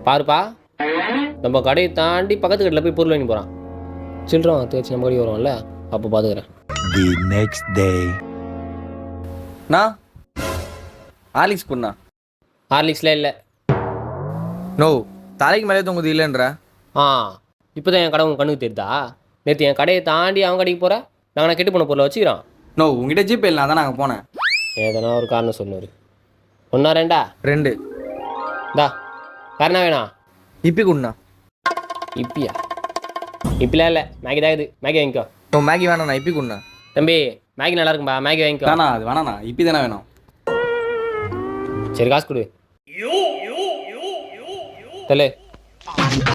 பாருப்பா, நம்ம கடையை தாண்டி பக்கத்து கடையில் போய் பொருள் வாங்கி போகிறான். சில்லறம் தேய்ச்சி நம்ம கடைக்கு வருவோம்ல, அப்போ பார்த்துக்கிறேன். The next day. நான் ஹார்லிக்ஸ் குண்ணா. ஹார்லிக்ஸ்லாம் இல்லை. நோ, தலைக்கு மேலே தொங்குது இல்லைன்ற. ஆ, இப்போ தான் என் கடை உங்கள் கண்ணுக்கு தெரியுதா? நேற்று என் கடையை தாண்டி அவன் கடைக்கு போகிறேன், நாங்கள் கெட்டு போன பொருளை வச்சுக்கிறான். நோ, உங்ககிட்ட ஜிபே இல்லை, அதான் நாங்கள் போனேன். ஏதனா ஒரு காரணம் சொல்லுவார். ஒன்றா ரெண்டா? 2. தா காரணா வேணா? இப்பி குண்ணா. இப்பியா? இப்பிலாம் இல்லை, மேகி தான் இது. மேகி வாங்கிக்கோ. நோ, மேகி வேணாண்ணா, இப்பி குண்ணா. தம்பி, மேகி நல்லா இருக்கும்பா, மேகி வாங்கிக்கோ. வேணா, அது வேணாண்ணா, இப்பி தானே வேணும். சரி, காசு கொடு. தெரியல.